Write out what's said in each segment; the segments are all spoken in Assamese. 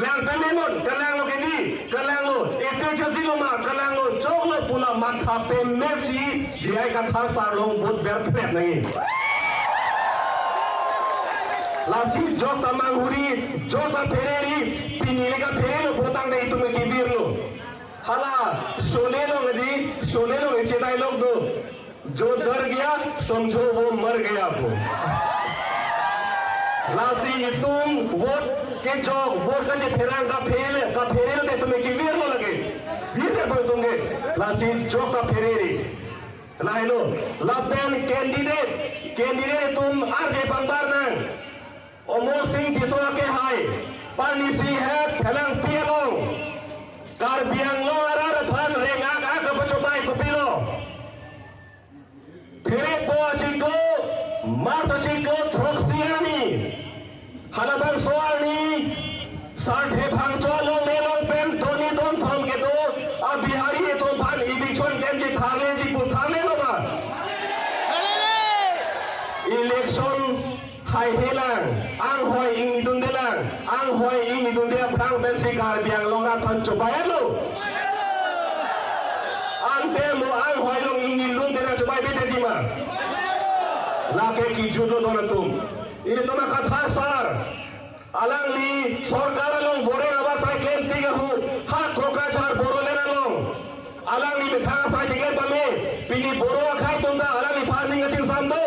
lang pemenon kalang lo kini kalang lo ete josi lo ma kalang lo chok lo pula mantha pe Messi jiai ka thar sar long bot ber pet nahi lasi jota manghuri jota fereri pinile ka ferelo botang dei tume kibir lo hala सोने लो ऐसे डायलॉग दो जो डर गया समझो वो मर गया वो लासी तुम वोट के जो वोट का फेरान का फेरे तो तुम्हें की वीर लगे वीर पर तुमगे लासी जो का फेरेरी लाइलो लापेन कैंडिडेट तुम आरजे बंगार नंग ओमो सिंह जिसवा के हाय पानी सी है थलंग पियलों कार बियांग लो अरार भान रेंगा का कपचोबाई कुपिलो फिरे बो चिंको मार्ट चिंको थोक्सियानी हलाबर सोआनी साठे भांगचो लो मेलों पेन तोनी तोन थम के दो अब बिहारी ये तो भान इबिचोन केम जी थाले जी पुथाने लो बा इलेक्शन हाय हेलांग आंग होय इंग दुंदेलांग आंग होय इंग दुंदेया फ्रांग बेंसी कार बियांग लोंगा थंचो बायलो आंग तेमो आंग होय लोंग इंग लुंग देना चो बाय बेटे जीमा लाके की जुदो दोना तुम ini toma kata sar alang li सरकार लोंग बोरे आवाज साइकेल तिगे हु हाथ ठोका चार बोरो लेना लोंग alang li betha साइकेल बमे पिनी बोरो खाई तुमदा alang li फार्मिंग अतिंग सांदो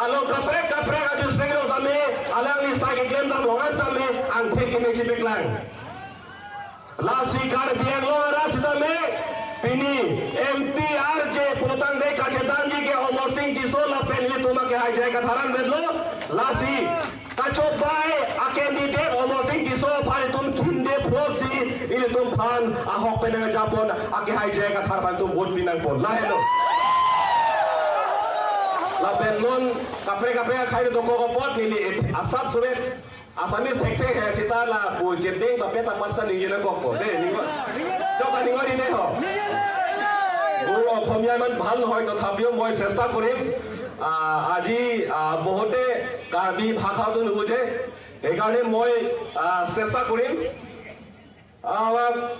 alo kapre aju segero same alang li sage klem dam longan same ang pheke me chipek lang la sikar biang lo raj same pini MPRJ potang de kachetan ji ke Omar Singh ji so la penli tuma ke hai jai ka tharan bedlo la si kacho bai a candidate Omar Singh ji so phai tum thunde phosi ile tum phan a hok penang japon a ke hai jai ka thar ban tum vote pinang pon la hello लापेन लोन कपड़े खाई तो को पॉट मिली असब सुबह आसामी सेक्टे है सिताला पूछे दें तो पेटा पत्ता नहीं ना को दे निको जो का निको नहीं हो गुरु অসমীয়া মান ভাল হয় তথাপিও মই চেষ্টা কৰিম আজি বহুতে কাৰ্বি ভাষাটো নুবুজে সেইকাৰণে মই চেষ্টা কৰিম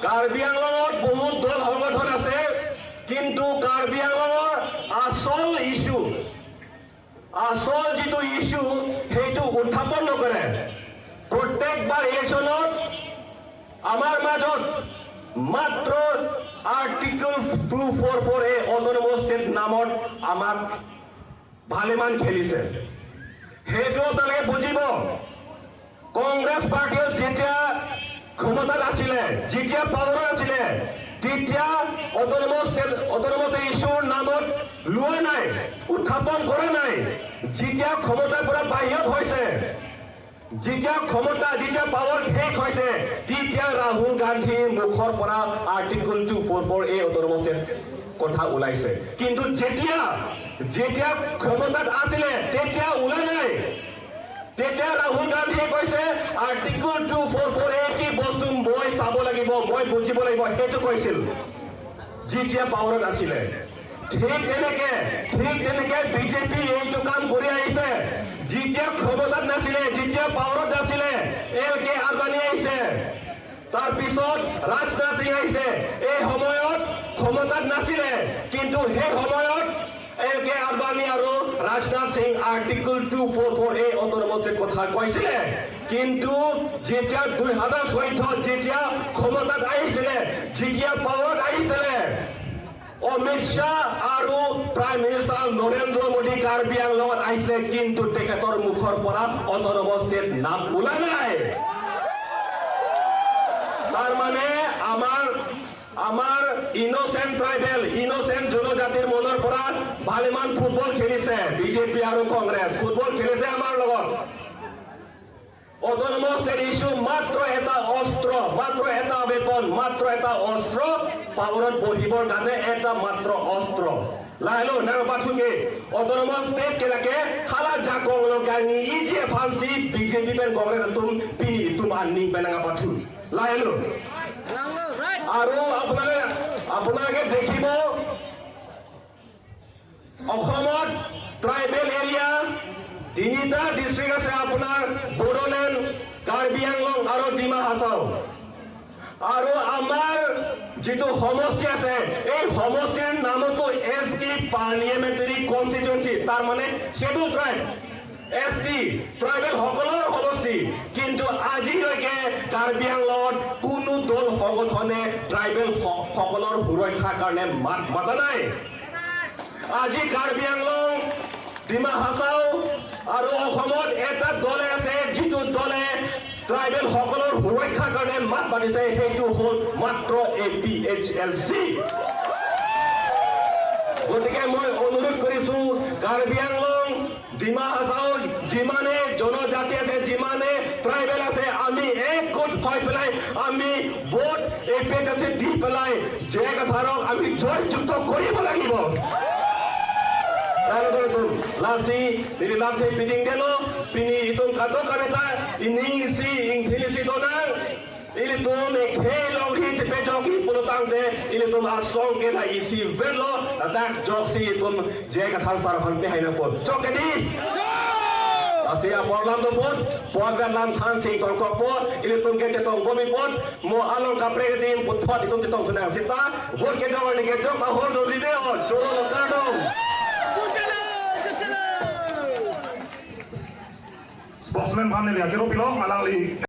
কাৰ্বি আংলঙত বহুত দল সংগঠন আছে কিন্তু কাৰ্বি আংলঙৰ আসল যিটো ইস্যু সেইটো উত্থাপন নকৰে প্ৰত্যেকবাৰ ইলেকশ্যনত আমাৰ মাজত মাত্ৰ আৰ্টিকল 244 এ অটোনমাস ষ্টেট নামত আমাক ভালেমান খেলিছে সেইটো আপোনালোকে বুজিব কংগ্ৰেছ পাৰ্টিয়ে যেতিয়া ক্ষমতাত আছিলে যেতিয়া পাৱাৰত আছিলে তেতিয়া অটোনমাস ইস্যুৰ নামত লোৱা নাই উত্থাপন কৰা নাই যেতিয়া ক্ষমতাৰ পৰা বাহিৰত হৈছে যেতিয়া পাৱাৰ শেষ হৈছে তেতিয়া ৰাহুল গান্ধীৰ মুখৰ পৰা আৰ্টিকল 244 এ অটোনমাস কথা ওলাইছে কিন্তু যেতিয়া ক্ষমতাত আছিলে তেতিয়া ওলা নাই তেতিয়া ৰাহুল গান্ধীয়ে কৈছে আৰ্টিকল 244 এ কি বস্তু মই চাব লাগিব মই বুজিব লাগিব সেইটো কৈছিল যেতিয়া পাৱাৰত আছিলে ঠিক তেনেকে বিজেপি এইটো কাম কৰি আহিছে যেতিয়া ক্ষমতাত নাছিলে যেতিয়া পাৱাৰত নাছিলে এলকে আদবানী আহিছে তাৰপিছত ৰাজনাথ সিং আহিছে এই সময়ত ক্ষমতাত নাছিলে কিন্তু সেই সময়ত এলকে আদবানী আৰু ৰাজনাথ সিং আৰ্টিকল 244 এ অটোনমাসৰ কথা কৈছিলে কিন্তু যেতিয়া 2014 যেতিয়া ক্ষমতাত আহিছিলে যেতিয়া পাৱাৰত আহিছিলে অমিত শাহ আৰু প্ৰাইম মিনিষ্টাৰ নৰেন্দ্ৰ মোদী কাৰ্বি আংলঙত আহিছে কিন্তু তেখেতৰ মুখৰ পৰা অটোনমাস নাম ওলা নাই তাৰ মানে আমাৰ ইনোসেন্ট ট্ৰাইবেল ইনোসেন্ট জনজাতিৰ মনৰ পৰা ভালেমান ফুটবল খেলিছে বিজেপি আৰু কংগ্ৰেছ ফুটবল খেলিছে আমাৰ লগত অটোনমাস ইস্যু মাত্ৰ এটা অস্ত্ৰ মাত্ৰ এটা বেপন মাত্ৰ এটা অস্ত্ৰ পাৱাৰত বহিবৰ কাৰণে এটা মাত্ৰ অস্ত্ৰ লাইলো নাৰবাছুকে অটোনমাস ষ্টেট কেলাকে খালা জাকং লগানি ইজে ফালসি বিজেপি বেন কংগ্ৰেছ তুম আনি বেনাঙা পাছু লাইলো আৰু আপোনালোকে দেখিব অসমত ট্ৰাইবেল এৰিয়া তিনিটা ডিস্ট্ৰিক্ট আছে আপোনাৰ বড়োলেণ্ড কাৰ্বি আংলং আৰু ডিমা হাছাও আৰু আমাৰ যিটো সমষ্টি আছে এই সমষ্টিৰ নামতো ST পাৰ্লিয়ামেণ্টাৰী কনষ্টিটুৱেঞ্চি তাৰ মানে শ্বেডুল ট্ৰাইব ST ট্ৰাইবেল সকলৰ সমষ্টি কিন্তু আজিলৈকে কাৰ্বি আংলঙত কোনো দল সংগঠনে ট্ৰাইবেল সকলৰ সুৰক্ষাৰ কাৰণে মাত মাতা নাই আজি কাৰ্বি আংলং ডিমা হাছাও আৰু অসমত এটা দলে আছে যিটো দলে ট্ৰাইবেল সকলৰ সুৰক্ষাৰ কাৰণে মাত মাতিছে সেইটো হ'ল মাত্ৰ APHLC গতিকে মই অনুৰোধ কৰিছো কাৰ্বি আংলং ডিমা হাছাও যিমানে জনজাতি আছে যিমানে ট্ৰাইবেল আছে আমি একগোট হৈ পেলাই আমি ভোট APHLC দি পেলাই যে কথাৰক আমি জয়যুক্ত কৰিব লাগিব Lapsi, ini lapsi piting delo, pini itong kato kaneta, ini si ingfilisi donang, ini tum ekhelong hi cepejoki pulutang de, ini tum asong kena isi velo, atak joksi tum jeka halsar hanti hai na pun. Cok jadi. Asia porlam tu pun, porgan lam than sing tong kok pun, ini tum ke cetong gomi pun, mo along kapre tim put pot itu cetong senang sita, vote ke jawan ke jok ahor do video, colo lokadong. Spokesman Pamela Kiropilo, Malali.